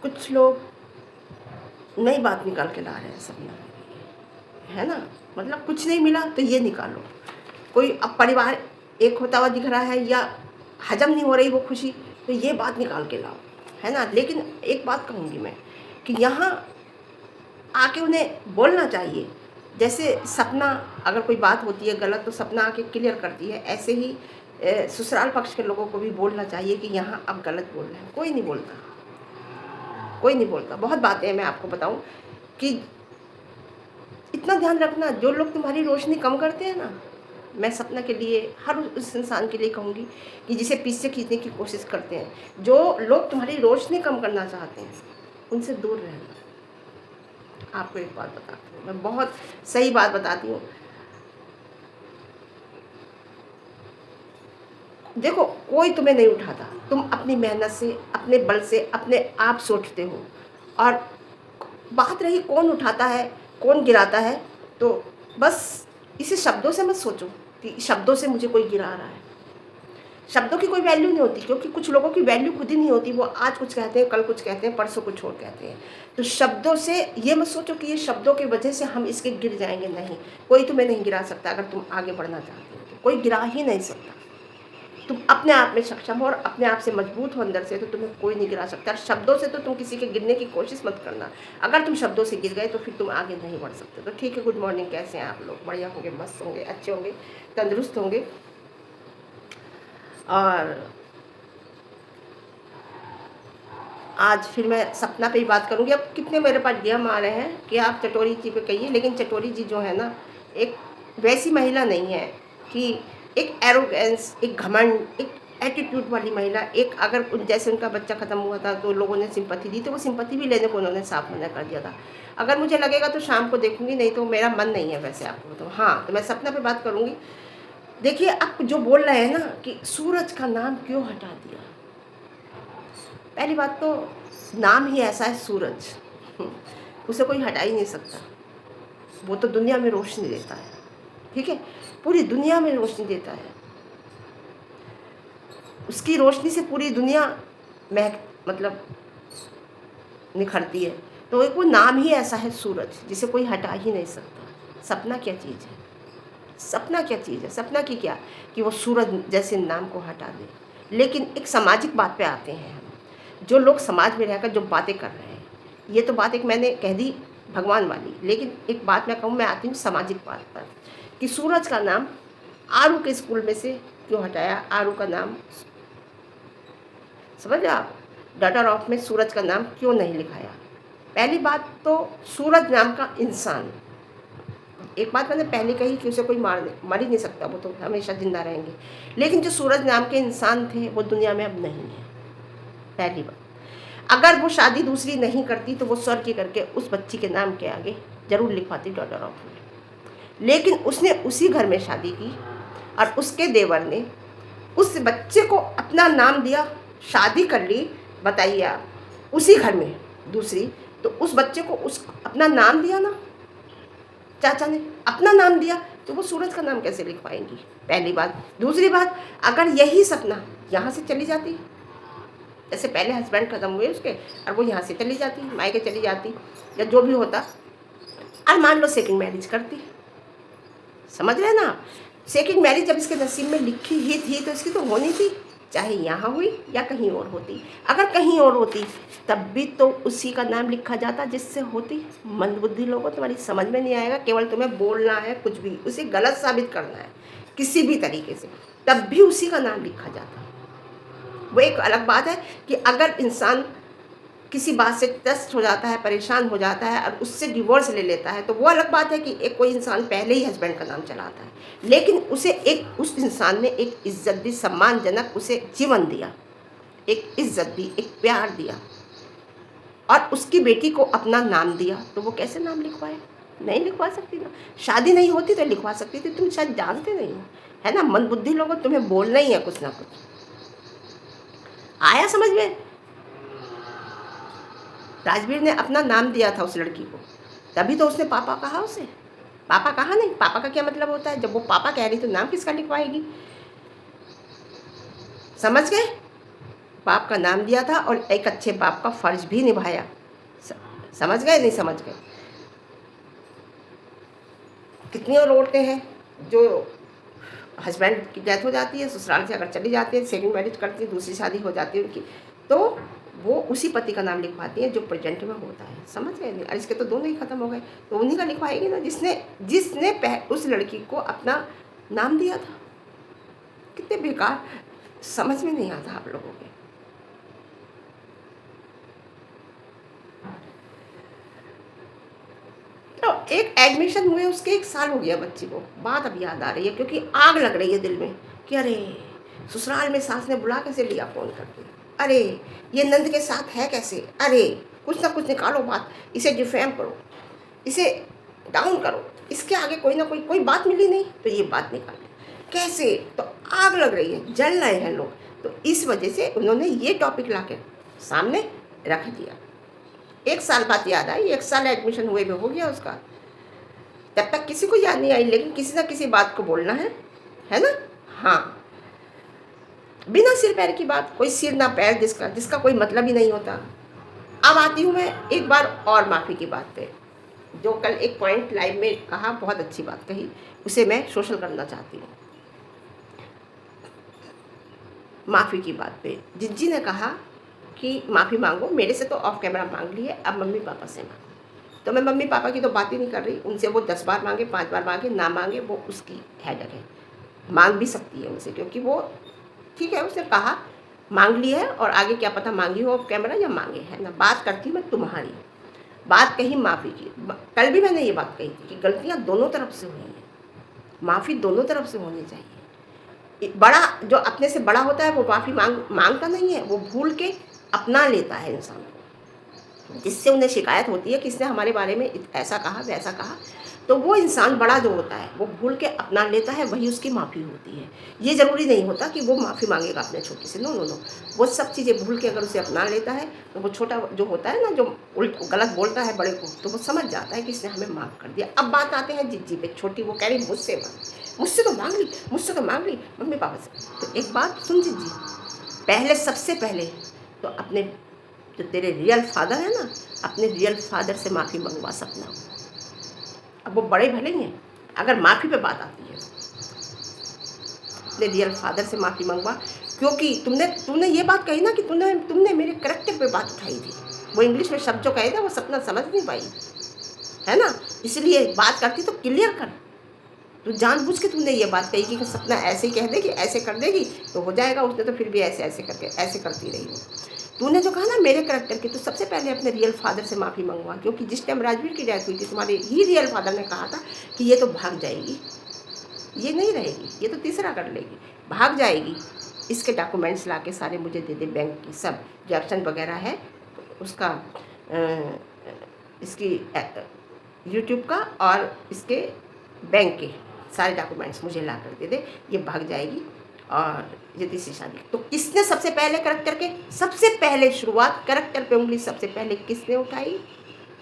कुछ लोग नई बात निकाल के ला रहे हैं सपना, है ना? मतलब कुछ नहीं मिला तो ये निकालो। कोई अब परिवार एक होता हुआ दिख रहा है या हजम नहीं हो रही वो खुशी, तो ये बात निकाल के लाओ, है ना? लेकिन एक बात कहूँगी मैं कि यहाँ आके उन्हें बोलना चाहिए। जैसे सपना अगर कोई बात होती है गलत तो सपना आके क्लियर करती है, ऐसे ही ससुराल पक्ष के लोगों को भी बोलना चाहिए कि यहाँ आप गलत बोल रहे हैं। कोई नहीं बोलता, कोई नहीं बोलता। बहुत बातें हैं, मैं आपको बताऊँ कि इतना ध्यान रखना, जो लोग तुम्हारी रोशनी कम करते हैं ना, मैं सपना के लिए हर उस इंसान के लिए कहूँगी कि जिसे पीछे खींचने की कोशिश करते हैं, जो लोग तुम्हारी रोशनी कम करना चाहते हैं, उनसे दूर रहना। आपको एक बात बताती हूँ, मैं बहुत सही बात बताती हूँ। देखो, कोई तुम्हें नहीं उठाता, तुम अपनी मेहनत से, अपने बल से, अपने आप से उठते हो। और बात रही कौन उठाता है, कौन गिराता है, तो बस इसे शब्दों से मत सोचो कि शब्दों से मुझे कोई गिरा रहा है। शब्दों की कोई वैल्यू नहीं होती, क्योंकि कुछ लोगों की वैल्यू खुद ही नहीं होती। वो आज कुछ कहते हैं, कल कुछ कहते हैं, परसों कुछ और कहते हैं। तो शब्दों से ये मत सोचो कि ये शब्दों की वजह से हम इसके गिर जाएंगे। नहीं, कोई तुम्हें नहीं गिरा सकता। अगर तुम आगे बढ़ना चाहते हो तो कोई गिरा ही नहीं सकता। तुम अपने आप में सक्षम हो और अपने आप से मजबूत हो अंदर से, तो तुम्हें कोई नहीं गिरा सकता। और शब्दों से तो तुम किसी के गिरने की कोशिश मत करना। अगर तुम शब्दों से गिर गए तो फिर तुम आगे नहीं बढ़ सकते। तो ठीक है, गुड मॉर्निंग, कैसे हैं आप लोग? बढ़िया होंगे, मस्त होंगे, अच्छे होंगे, तंदुरुस्त होंगे। और आज फिर मैं सपना पे ही बात करूँगी। अब कितने मेरे पास डीएम आ रहे हैं कि आप चटोरी जी पे कहिए, लेकिन चटोरी जी जो है ना, एक वैसी महिला नहीं है कि एक एरोगेंस, एक घमंड, एक एटीट्यूड वाली महिला। एक अगर जैसे उनका बच्चा ख़त्म हुआ था तो लोगों ने सिंपैथी दी, तो वो सिंपैथी भी लेने को उन्होंने साफ मना कर दिया था। अगर मुझे लगेगा तो शाम को देखूँगी, नहीं तो मेरा मन नहीं है वैसे आपको तो। हाँ, तो मैं सपना पे बात करूँगी। देखिए, आप जो बोल रहे हैं ना कि सूरज का नाम क्यों हटा दिया। पहली बात तो नाम ही ऐसा है सूरज, उसे कोई हटा ही नहीं सकता। वो तो दुनिया में रोशनी देता है, ठीक है? पूरी दुनिया में रोशनी देता है। उसकी रोशनी से पूरी दुनिया महक मतलब निखरती है। तो एक वो नाम ही ऐसा है सूरज, जिसे कोई हटा ही नहीं सकता। सपना क्या चीज़ है? सपना क्या चीज़ है? सपना की क्या कि वो सूरज जैसे नाम को हटा दे। लेकिन एक सामाजिक बात पे आते हैं हम। जो लोग समाज में रहकर जो बातें कर रहे हैं, ये तो बात एक मैंने कह दी भगवान वाली, लेकिन एक बात मैं कहूँ, मैं आती हूँ सामाजिक बात पर कि सूरज का नाम आरू के स्कूल में से क्यों हटाया। आरू का नाम, समझ रहे आप, डॉटर ऑफ में सूरज का नाम क्यों नहीं लिखाया। पहली बात तो सूरज नाम का इंसान, एक बात मैंने पहले कही कि उसे कोई मर ही नहीं सकता, वो तो हमेशा जिंदा रहेंगे। लेकिन जो सूरज नाम के इंसान थे वो दुनिया में अब नहीं है। पहली बात, अगर वो शादी दूसरी नहीं करती तो वो स्वर्ग की करके उस बच्ची के नाम के आगे जरूर लिखवाती डॉटर ऑफ में। लेकिन उसने उसी घर में शादी की और उसके देवर ने उस बच्चे को अपना नाम दिया, शादी कर ली। बताइए आप, उसी घर में दूसरी, तो उस बच्चे को उस अपना नाम दिया ना, चाचा ने अपना नाम दिया, तो वो सूरज का नाम कैसे लिख पाएंगी? पहली बात। दूसरी बात, अगर यही सपना यहाँ से चली जाती, जैसे पहले हस्बैंड खत्म हुए उसके और वो यहाँ से चली जाती, मायके चली जाती या जो भी होता, और मान लो सेकंड मैरिज करती, समझ रहे हैं ना? सेकंड मैरिज जब इसके नसीब में लिखी ही थी तो इसकी तो होनी थी, चाहे यहाँ हुई या कहीं और होती। अगर कहीं और होती तब भी तो उसी का नाम लिखा जाता जिससे होती। मंदबुद्धि लोगों, तुम्हारी समझ में नहीं आएगा। केवल तुम्हें बोलना है, कुछ भी उसे गलत साबित करना है किसी भी तरीके से, तब भी उसी का नाम लिखा जाता। वो एक अलग बात है कि अगर इंसान किसी बात से त्रस्त हो जाता है, परेशान हो जाता है और उससे डिवोर्स ले लेता है, तो वो अलग बात है कि एक कोई इंसान पहले ही हस्बैंड का नाम चलाता है। लेकिन उसे एक उस इंसान ने एक इज्जत दी, सम्मानजनक उसे जीवन दिया, एक इज्जत दी, एक प्यार दिया और उसकी बेटी को अपना नाम दिया, तो वो कैसे नाम लिखवाए? नहीं लिखवा सकती ना। शादी नहीं होती तो लिखवा सकती थी, तुम शायद जानते नहीं हो, है ना? मंदबुद्धि लोगों, तुम्हें बोलना ही है कुछ ना कुछ। आया समझ में? राजवीर ने अपना नाम दिया था उस लड़की को, तभी तो उसने पापा कहा उसे। पापा कहा नहीं, पापा का क्या मतलब होता है? जब वो पापा कह रही तो नाम किसका लिखवाएगी? समझ गए? बाप का नाम दिया था और एक अच्छे बाप का फ़र्ज़ भी निभाया। समझ गए, नहीं समझ गए? कितनी और औरतें हैं जो हस्बैंड की डेथ हो जाती है, ससुराल से अगर चली जाती है, सेकंड मैरिज करती है, दूसरी शादी हो जाती है उनकी, तो वो उसी पति का नाम लिखवाती हैं जो प्रेजेंट में होता है। समझ गए नहीं? और इसके तो दोनों ही खत्म हो गए, तो उन्हीं का लिखवाएगी ना जिसने जिसने उस लड़की को अपना नाम दिया था। कितने बेकार, समझ में नहीं आता आप लोगों के। तो एक एडमिशन हुए उसके 1 साल हो गया बच्ची को, बात अब याद आ रही है क्योंकि आग लग रही है दिल में कि अरे! ससुराल में सास ने बुला कैसे लिया फ़ोन करके? अरे! ये नंद के साथ है कैसे? अरे! कुछ ना कुछ निकालो बात, इसे डिफेम करो, इसे डाउन करो, इसके आगे कोई ना कोई बात मिली नहीं तो ये बात निकालो। कैसे? तो आग लग रही है, जल रहे हैं लोग, तो इस वजह से उन्होंने ये टॉपिक लाके सामने रख दिया। 1 साल बाद याद आई, 1 साल एडमिशन हुए में हो गया उसका। तब तक किसी को याद नहीं आई, लेकिन किसी ना किसी बात को बोलना है ना? हाँ, बिना सिर पैर की बात, कोई सिर ना पैर जिसका जिसका कोई मतलब ही नहीं होता। अब आती हूँ मैं एक बार और माफ़ी की बात पे, जो कल एक पॉइंट लाइव में कहा, बहुत अच्छी बात कही, उसे मैं सोशल करना चाहती हूँ। माफ़ी की बात पे जिज्जी ने कहा कि माफ़ी मांगो, मेरे से तो ऑफ कैमरा मांग ली है, अब मम्मी पापा से मांगो। तो मैं मम्मी पापा की तो बात ही नहीं कर रही, उनसे वो 10 बार मांगे, 5 बार मांगे, ना मांगे, वो उसकी हैडक है। मांग भी सकती है उनसे, क्योंकि वो ठीक है, उसने कहा मांग ली है, और आगे क्या पता मांगी हो ऑफ कैमरा या मांगे, है ना? बात करती मैं तुम्हारी, बात कही माफ़ी की। कल भी मैंने ये बात कही थी कि गलतियाँ दोनों तरफ से हुई हैं, माफ़ी दोनों तरफ से होनी चाहिए। बड़ा जो अपने से बड़ा होता है वो माफ़ी मांगता नहीं है, वो भूल के अपना लेता है इंसान को, जिससे उन्हें शिकायत होती है कि इसने हमारे बारे में ऐसा कहा, वैसा कहा। तो वो इंसान बड़ा जो होता है वो भूल के अपना लेता है, वही उसकी माफ़ी होती है। ये ज़रूरी नहीं होता कि वो माफ़ी मांगेगा अपने छोटे से, नो नो नो। वो सब चीज़ें भूल के अगर उसे अपना लेता है, तो वो छोटा जो होता है ना, जो गलत बोलता है बड़े को, तो वो समझ जाता है कि इसने हमें माफ़ कर दिया। अब बात आते हैं जिज्जी पे, छोटी वो कह रही मुझसे मांग, मुझसे तो मांग ली, मुझसे तो मांग ली मम्मी पापा से। तो एक बात सुन जिज्जी, पहले सबसे पहले तो अपने जो तेरे रियल फादर है ना, अपने रियल फादर से माफ़ी मंगवा सकना। अब वो बड़े भले ही हैं, अगर माफ़ी पे बात आती है, अपने रियल फादर से माफ़ी मंगवा, क्योंकि तुमने ये बात कही ना कि तुमने मेरे करैक्टर पे बात उठाई थी। वो इंग्लिश में शब्द जो कहे थे वो सपना समझ नहीं पाई, है ना? इसलिए बात करती तो क्लियर कर। तो जानबूझ के तुमने ये बात कही कि सपना ऐसे ही कह देगी, ऐसे कर देगी तो हो जाएगा, उसने तो फिर भी ऐसे ऐसे करके ऐसे करती रही हो। तूने जो कहा ना मेरे करैक्टर की, तो सबसे पहले अपने रियल फादर से माफ़ी मंगवा, क्योंकि जिस टाइम राजवीर की डेथ हुई थी, तुम्हारे ही रियल फादर ने कहा था कि ये तो भाग जाएगी, ये नहीं रहेगी, ये तो तीसरा कर लेगी, भाग जाएगी। इसके डॉक्यूमेंट्स ला के सारे मुझे दे दे, बैंक की सब जो एब्सेंट वगैरह है उसका, इसकी यूट्यूब का और इसके बैंक के सारे डॉक्यूमेंट्स मुझे ला कर दे दे, ये भाग जाएगी और ये तीसरी शादी। तो इसने सबसे पहले करैक्टर के सबसे पहले शुरुआत, करैक्टर पे उंगली सबसे पहले किसने उठाई?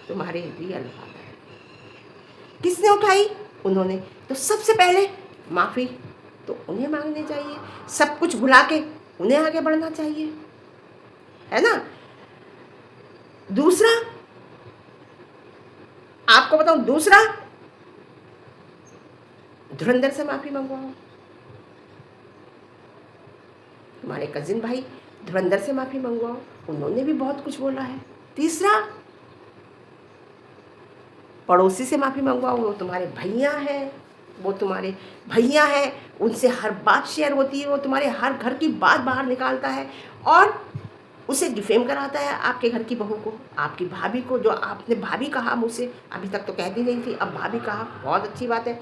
तुम्हारे रियल फादर। किसने उठाई? उन्होंने। तो सबसे पहले माफ़ी तो उन्हें मांगनी चाहिए, सब कुछ भुला के उन्हें आगे बढ़ना चाहिए, है ना? दूसरा, आपको बताऊं, दूसरा, धुरंधर से माफ़ी मंगवाओ। तुम्हारे कजिन भाई धुरंधर से माफ़ी मंगवाओ, उन्होंने भी बहुत कुछ बोला है। तीसरा, पड़ोसी से माफ़ी मंगवाओ, वो तुम्हारे भैया हैं, वो तुम्हारे भैया हैं, उनसे हर बात शेयर होती है, वो तुम्हारे हर घर की बात बाहर निकालता है और उसे डिफेम कराता है आपके घर की बहू को, आपकी भाभी को। जो आपने भाभी कहा मुझसे, अभी तक तो कहती नहीं थी, अब भाभी कहा, बहुत अच्छी बात है।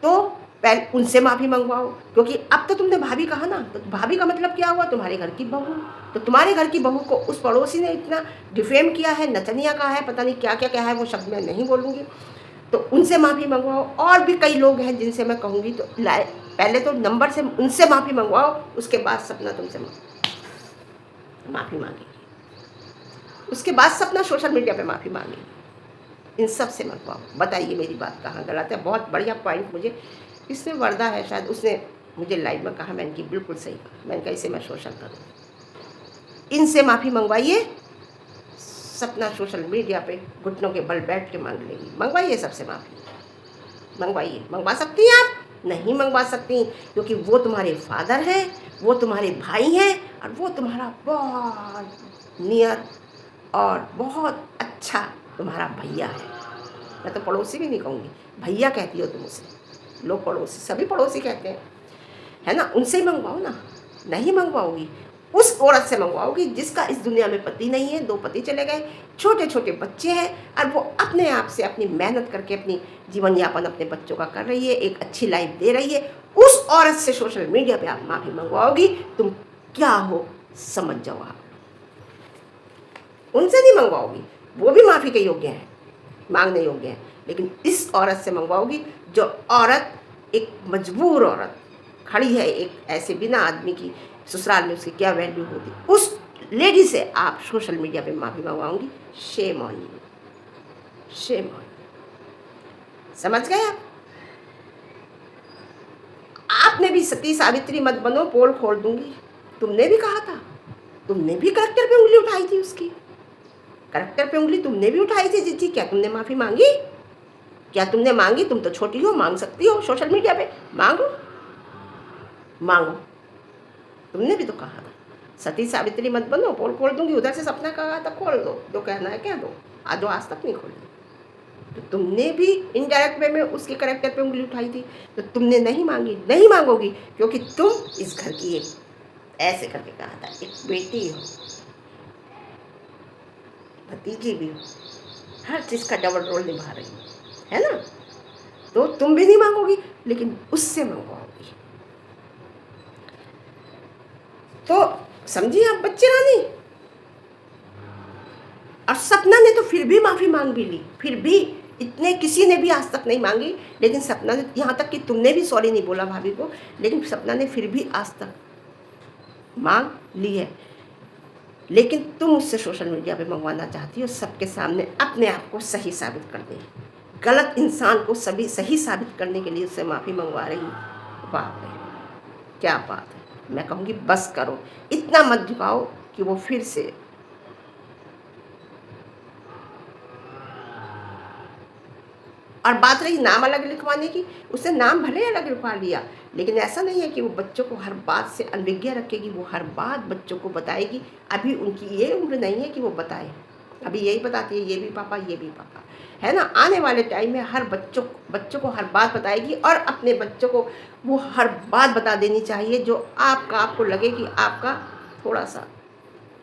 तो पहले उनसे माफ़ी मंगवाओ, क्योंकि अब तो तुमने भाभी कहा ना, तो भाभी का मतलब क्या हुआ? तुम्हारे घर की बहू। तो तुम्हारे घर की बहू को उस पड़ोसी ने इतना डिफेम किया है, नचनिया कहा है, पता नहीं क्या क्या कहा है, वो शब्द मैं नहीं बोलूँगी। तो उनसे माफ़ी मंगवाओ। और भी कई लोग हैं जिनसे मैं कहूँगी, तो पहले तो नंबर से उनसे माफ़ी मंगवाओ, उसके बाद सपना तुमसे माफ़ी मांगेगी, उसके बाद सपना सोशल मीडिया पे माफ़ी मांगेगी। इन सब से मंगवाओ। बताइए मेरी बात कहाँ गलत है? बहुत बढ़िया पॉइंट मुझे इसमें वर्दा है, शायद उसने मुझे लाइव में कहा, मैंने कि बिल्कुल सही कहा। मैंने कहा इसे मैं सोशल करूँ। इनसे माफ़ी मंगवाइए। सपना सोशल मीडिया पे घुटनों के बल बैठ के मांग लेगी। मंगवाइए सबसे माफ़ी, मंगवाइए। मंगवा सकती हैं आप? नहीं मंगवा सकती, क्योंकि वो तुम्हारे फादर हैं, वो तुम्हारे भाई हैं, और वो तुम्हारा बहुत नियर और बहुत अच्छा तुम्हारा भैया है। मैं तो पड़ोसी भी नहीं कहूँगी, भैया कहती हो तुम उसे। लोग पड़ोसी, सभी पड़ोसी कहते हैं, है ना? उनसे ही मंगवाओ ना। नहीं मंगवाओगी, उस औरत से मंगवाओगी जिसका इस दुनिया में पति नहीं है, 2 पति चले गए, छोटे-छोटे बच्चे हैं, और वो अपने आप से अपनी मेहनत करके अपनी जीवन यापन अपने बच्चों का कर रही है, एक अच्छी लाइफ दे रही है। उस औरत से सोशल मीडिया पे आप माफ़ी मंगवाओगी, तुम क्या हो समझ जाओ आप। उनसे नहीं मंगवाओगी, वो भी माफ़ी के योग्य हैं, माँगने योग्य हैं, लेकिन इस औरत से मंगवाओगी जो औरत एक मजबूर औरत खड़ी है, एक ऐसे बिना आदमी की ससुराल में उसकी क्या वैल्यू होती, उस लेडी से आप सोशल मीडिया पे माफ़ी मंगवाऊंगी। Shame on you, shame on. समझ गए आप? आपने भी सती सावित्री मत बनो, पोल खोल दूंगी। तुमने भी कहा था, तुमने भी करेक्टर पे उंगली उठाई थी उसकी, करेक्टर पे उंगली तुमने भी उठाई थी जीजी। क्या तुमने माफ़ी मांगी? क्या तुमने मांगी? तुम तो छोटी हो, मांग सकती हो सोशल मीडिया पे, मांगो मांगो। तुमने भी तो कहा था सती सावित्री मत बनो, पोल खोल दूंगी। उधर से सपना कहा था खोल दो, जो कहना है कह दो। आज तक नहीं खोली। तो तुमने भी इनडायरेक्ट वे में उसके करेक्टर पे उंगली उठाई थी, तो तुमने नहीं मांगी, नहीं मांगोगी, क्योंकि तुम इस घर की एक, ऐसे करके कहा था, एक बेटी हो, भतीजी भी हो, हर चीज़ का डबल रोल निभा रही है ना? तो तुम भी नहीं मांगोगी, लेकिन उससे मंगवाओगी। तो समझिए आप बच्चे रानी। और सपना ने तो फिर भी माफ़ी मांग भी ली, फिर भी इतने किसी ने भी आज तक नहीं मांगी, लेकिन सपना ने, यहाँ तक कि तुमने भी सॉरी नहीं बोला भाभी को, लेकिन सपना ने फिर भी आज तक मांग ली है। लेकिन तुम उससे सोशल मीडिया पे मंगवाना चाहती हो, सबके सामने अपने आप को सही साबित कर दे, गलत इंसान को सभी सही साबित करने के लिए उससे माफ़ी मंगवा रही। वाह भाई, क्या बात है। मैं कहूँगी बस करो, इतना मत झुकाओ कि वो फिर से। और बात रही नाम अलग लिखवाने की, उसने नाम भले अलग लिखवा लिया, लेकिन ऐसा नहीं है कि वो बच्चों को हर बात से अनभिज्ञ रखेगी, वो हर बात बच्चों को बताएगी। अभी उनकी ये उम्र नहीं है कि वो बताए, अभी यही बताती है, ये भी पापा, ये भी पापा, है ना? आने वाले टाइम में हर बच्चों को हर बात बताएगी, और अपने बच्चों को वो हर बात बता देनी चाहिए जो आपको लगे कि आपका थोड़ा सा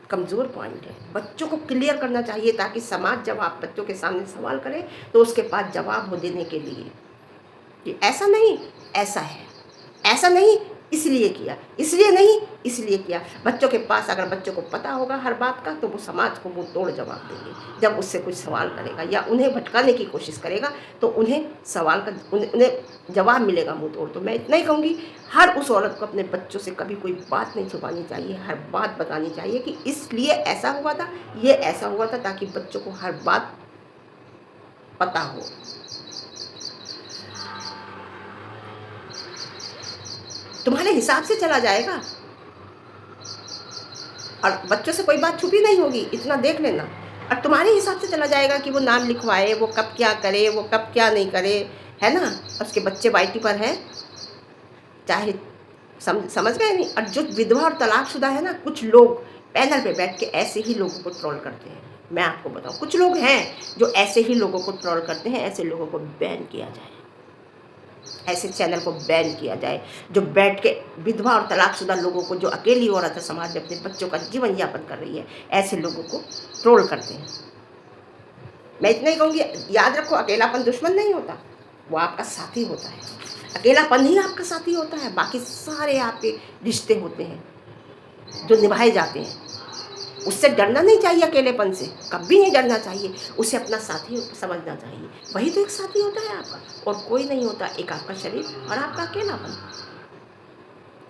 कमज़ोर पॉइंट है। बच्चों को क्लियर करना चाहिए, ताकि समाज जब आप बच्चों के सामने सवाल करे तो उसके पास जवाब हो देने के लिए कि ऐसा नहीं, ऐसा है, ऐसा नहीं इसलिए किया, इसलिए नहीं इसलिए किया। बच्चों के पास अगर बच्चों को पता होगा हर बात का, तो वो समाज को वो तोड़ जवाब देंगे। जब उससे कुछ सवाल करेगा या उन्हें भटकाने की कोशिश करेगा, तो उन्हें सवाल का उन्हें जवाब मिलेगा मुँह तोड़। तो मैं इतना ही कहूँगी, हर उस औरत को अपने बच्चों से कभी कोई बात नहीं छुपानी चाहिए, हर बात बतानी चाहिए कि इसलिए ऐसा हुआ था, ये ऐसा हुआ था, ताकि बच्चों को हर बात पता हो। तुम्हारे हिसाब से चला जाएगा, और बच्चों से कोई बात छुपी नहीं होगी, इतना देख लेना। और तुम्हारे हिसाब से चला जाएगा कि वो नाम लिखवाए, वो कब क्या करे, वो कब क्या नहीं करे, है ना? और उसके बच्चे वाईटी पर हैं, चाहे समझ गए नहीं? और जो विधवा और तलाकशुदा है ना, कुछ लोग पैनल पे बैठ के ऐसे ही लोगों को ट्रोल करते हैं। मैं आपको बताऊं, कुछ लोग हैं जो ऐसे ही लोगों को ट्रोल करते हैं। ऐसे लोगों को बैन किया जाए, ऐसे चैनल को बैन किया जाए, जो बैठ के विधवा और तलाकशुदा लोगों को, जो अकेली औरत है समाज में अपने बच्चों का जीवन यापन कर रही है, ऐसे लोगों को ट्रोल करते हैं। मैं इतना ही कहूँगी, याद रखो, अकेलापन दुश्मन नहीं होता, वो आपका साथी होता है। अकेलापन ही आपका साथी होता है, बाकी सारे आपके रिश्ते होते हैं जो निभाए जाते हैं। उससे डरना नहीं चाहिए, अकेलेपन से कभी नहीं डरना चाहिए, उसे अपना साथी समझना चाहिए। वही तो एक साथी होता है आपका, और कोई नहीं होता। एक आपका शरीर और आपका अकेलापन।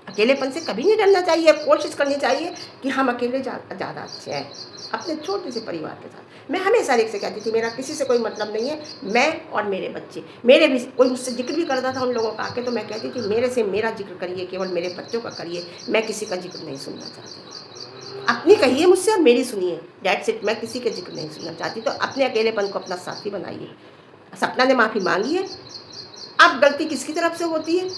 अकेलेपन से कभी नहीं डरना चाहिए, कोशिश करनी चाहिए कि हम अकेले ज़्यादा अच्छे हैं अपने छोटे से परिवार के साथ। मैं हमेशा एक से कहती थी, मेरा किसी से कोई मतलब नहीं है, मैं और मेरे बच्चे। मेरे भी कोई मुझसे जिक्र भी करता था उन लोगों का आके, तो मैं कहती थी मेरे से मेरा जिक्र करिए, केवल मेरे बच्चों का करिए, मैं किसी का जिक्र नहीं सुनना चाहती। अपनी कहिए मुझसे और मेरी सुनिए, दैट्स इट। मैं किसी के ज़िक्र नहीं सुनना चाहती। तो अपने अकेलेपन को अपना साथी बनाइए। सपना ने माफ़ी माँगी है, अब गलती किसकी तरफ से होती है,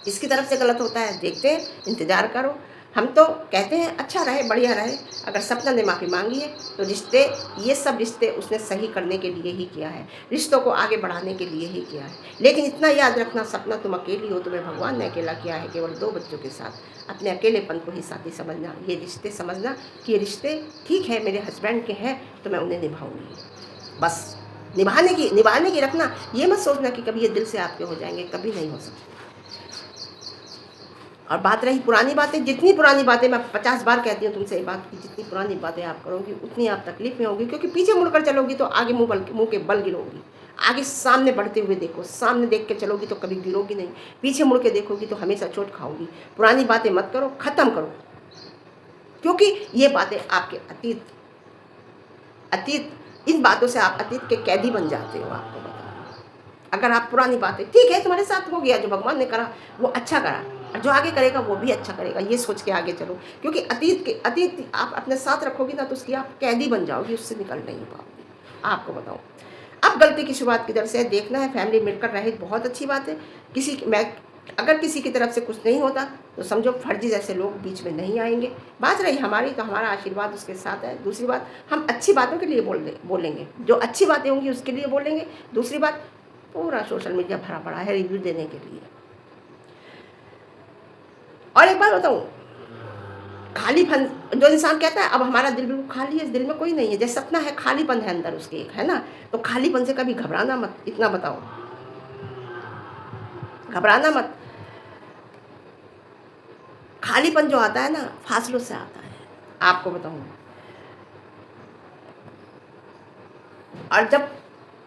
किसकी तरफ से गलत होता है देखते हैं, इंतज़ार करो। हम तो कहते हैं अच्छा रहे, बढ़िया रहे। अगर सपना ने माफ़ी माँगी है तो रिश्ते, ये सब रिश्ते उसने सही करने के लिए ही किया है, रिश्तों को आगे बढ़ाने के लिए ही किया है। लेकिन इतना याद रखना, सपना तुम अकेली हो, तुम्हें भगवान ने अकेला किया है केवल 2 बच्चों के साथ। अपने अकेलेपन को ही साथी समझना, ये रिश्ते समझना कि ये रिश्ते ठीक है, मेरे हस्बैंड के हैं तो मैं उन्हें निभाऊँगी। बस निभाने की रखना। ये मत सोचना कि कभी ये दिल से आपके हो जाएँगे, कभी नहीं हो सकते। और बात रही पुरानी बातें, जितनी पुरानी बातें, मैं 50 बार कहती हूँ तुमसे ये बात कि जितनी पुरानी बातें आप करोगी उतनी आप तकलीफ़ में होगी, क्योंकि पीछे मुड़कर चलोगी तो आगे मुँह के बल गिरोगी। आगे सामने बढ़ते हुए देखो, सामने देख के चलोगी तो कभी गिरोगी नहीं, पीछे मुड़ के देखोगी तो हमेशा चोट खाओगी। पुरानी बातें मत करो, ख़त्म करो, क्योंकि ये बातें आपके अतीत, इन बातों से आप अतीत के कैदी बन जाते हो। आपको बताओ, अगर आप पुरानी बातें, ठीक है तुम्हारे साथ हो गया, जो भगवान ने करा वो अच्छा करा, और जो आगे करेगा वो भी अच्छा करेगा, ये सोच के आगे चलो। क्योंकि अतीत आप अपने साथ रखोगी ना तो उसकी आप कैदी बन जाओगी, उससे निकल नहीं पाओगी। आपको बताऊँ, अब गलती की शुरुआत किधर से है देखना है। फैमिली मिलकर रहे, बहुत अच्छी बात है। अगर किसी की तरफ से कुछ नहीं होता तो समझो फर्जी जैसे लोग बीच में नहीं आएंगे। बात रही हमारी, तो हमारा आशीर्वाद उसके साथ है। दूसरी बात, हम अच्छी बातों के लिए बोलेंगे, जो अच्छी बातें होंगी उसके लिए बोलेंगे। दूसरी बात, पूरा सोशल मीडिया भरा पड़ा है रिव्यू देने के लिए। और एक बात बताऊँ, खालीपन, जो इंसान कहता है अब हमारा दिल बिल्कुल खाली है, इस दिल में कोई नहीं है, जैसे सपना है, खालीपन है अंदर उसके एक, है ना? तो खालीपन से कभी घबराना मत, इतना बताओ, घबराना मत। खालीपन जो आता है ना, फासलों से आता है, आपको बताऊँ। और जब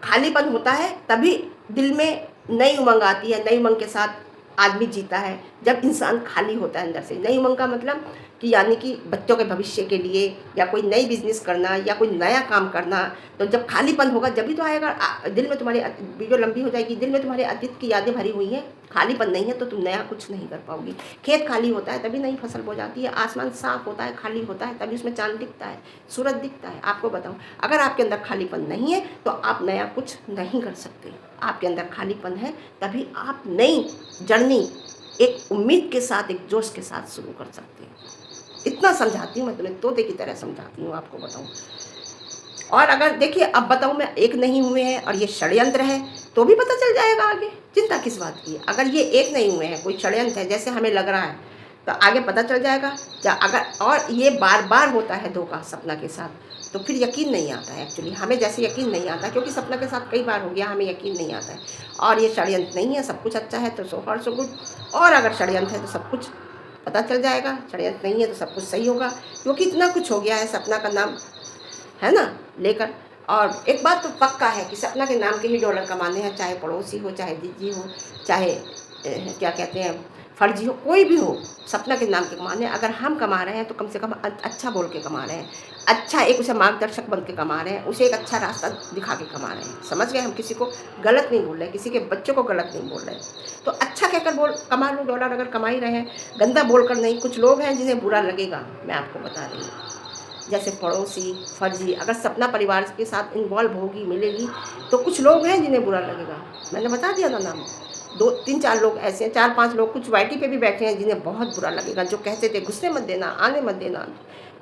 खालीपन होता है तभी दिल में नई उमंग आती है, नई उमंग के साथ आदमी जीता है। जब इंसान खाली होता है अंदर से, नई उमंग का मतलब कि यानी कि बच्चों के भविष्य के लिए, या कोई नई बिज़नेस करना, या कोई नया काम करना। तो जब खालीपन होगा जभी तो आएगा। दिल में तुम्हारे वीडियो लंबी हो जाएगी, दिल में तुम्हारे अतीत की यादें भरी हुई हैं, खालीपन नहीं है तो तुम नया कुछ नहीं कर पाओगी। खेत खाली होता है तभी नई फसल बो जाती है, आसमान साफ होता है, खाली होता है तभी उसमें चाँद दिखता है, सूरज दिखता है। आपको बताऊँ, अगर आपके अंदर खालीपन नहीं है तो आप नया कुछ नहीं कर सकते। आपके अंदर खालीपन है तभी आप नई जर्नी एक उम्मीद के साथ, एक जोश के साथ शुरू कर सकते हैं। इतना समझाती हूँ मैं तुम्हें, तोते की तरह समझाती हूँ, आपको बताऊँ। और अगर देखिए, अब बताऊँ मैं, एक नहीं हुए हैं और ये षड्यंत्र है तो भी पता चल जाएगा आगे, चिंता किस बात की। अगर ये एक नहीं हुए हैं, कोई षड्यंत्र है जैसे हमें लग रहा है, तो आगे पता चल जाएगा। या अगर और ये बार बार होता है धोखा सपना के साथ, तो फिर यकीन नहीं आता है। एक्चुअली हमें जैसे यकीन नहीं आता, क्योंकि सपना के साथ कई बार हो गया, हमें यकीन नहीं आता है। और ये षड्यंत्र नहीं है, सब कुछ अच्छा है तो सो फॉर सो गुड। और अगर षड्यंत्र है तो सब कुछ पता चल जाएगा, षड्यंत्र नहीं है तो सब कुछ सही होगा, क्योंकि इतना कुछ हो गया है सपना का नाम, है ना, लेकर। और एक बात तो पक्का है कि सपना के नाम के ही डॉलर कमाने हैं, चाहे पड़ोसी हो, चाहे दीदी हो, चाहे क्या कहते हैं फर्जी हो, कोई भी हो, सपना के नाम के कमाने हैं। अगर हम कमा रहे हैं तो कम से कम अच्छा बोल के कमा रहे हैं, अच्छा एक उसे मार्गदर्शक बन के कमा रहे हैं, उसे एक अच्छा रास्ता दिखा के कमा रहे हैं। समझ गए? हम किसी को गलत नहीं बोल रहे, किसी के बच्चों को गलत नहीं बोल रहे। तो अच्छा कहकर कमा लो डॉलर, अगर कमा ही रहे हैं, गंदा बोलकर नहीं। कुछ लोग हैं जिन्हें बुरा लगेगा, मैं आपको बता रही हूँ, जैसे पड़ोसी, फर्जी। अगर सपना परिवार के साथ इन्वॉल्व होगी, मिलेगी, तो कुछ लोग हैं जिन्हें बुरा लगेगा। मैंने बता दिया ना नाम, 2-3-4 लोग ऐसे हैं, 4-5 लोग कुछ वाईटी पे भी बैठे हैं जिन्हें बहुत बुरा लगेगा। जो कहते थे गुस्से मत देना, आने मत देना,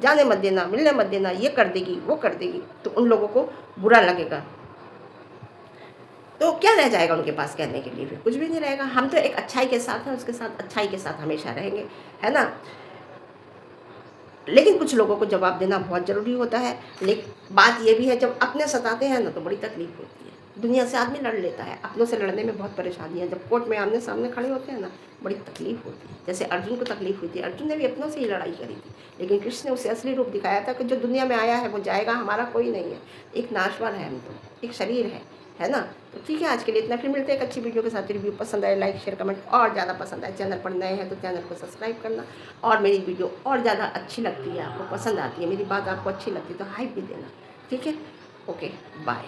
जाने मत देना, मिलने मत देना, ये कर देगी, वो कर देगी, तो उन लोगों को बुरा लगेगा। तो क्या रह जाएगा उनके पास कहने के लिए? फिर कुछ भी नहीं रहेगा। हम तो एक अच्छाई के साथ हैं, उसके साथ अच्छाई के साथ हमेशा रहेंगे, है ना? लेकिन कुछ लोगों को जवाब देना बहुत ज़रूरी होता है। लेकिन बात ये भी है, जब अपने सताते हैं ना तो बड़ी तकलीफ़ होती है। दुनिया से आदमी लड़ लेता है, अपनों से लड़ने में बहुत परेशानी है। जब कोर्ट में आमने सामने खड़े होते हैं ना, बड़ी तकलीफ़ होती है। जैसे अर्जुन को तकलीफ़ हुई थी, अर्जुन ने भी अपनों से ही लड़ाई करी थी, लेकिन कृष्ण ने उसे असली रूप दिखाया था कि जो दुनिया में आया है वो जाएगा, हमारा कोई नहीं है, एक नाशवान है हम तो, एक शरीर है ना? तो ठीक है, आज के लिए इतना। फिर मिलते हैं एक अच्छी वीडियो के साथ। रिव्यू पसंद आए लाइक शेयर कमेंट, और ज़्यादा पसंद आए, चैनल पर नए हैं तो चैनल को सब्सक्राइब करना। और मेरी वीडियो और ज़्यादा अच्छी लगती है, आपको पसंद आती है, मेरी बात आपको अच्छी लगती है तो हाइप भी देना, ठीक है? Okay, bye.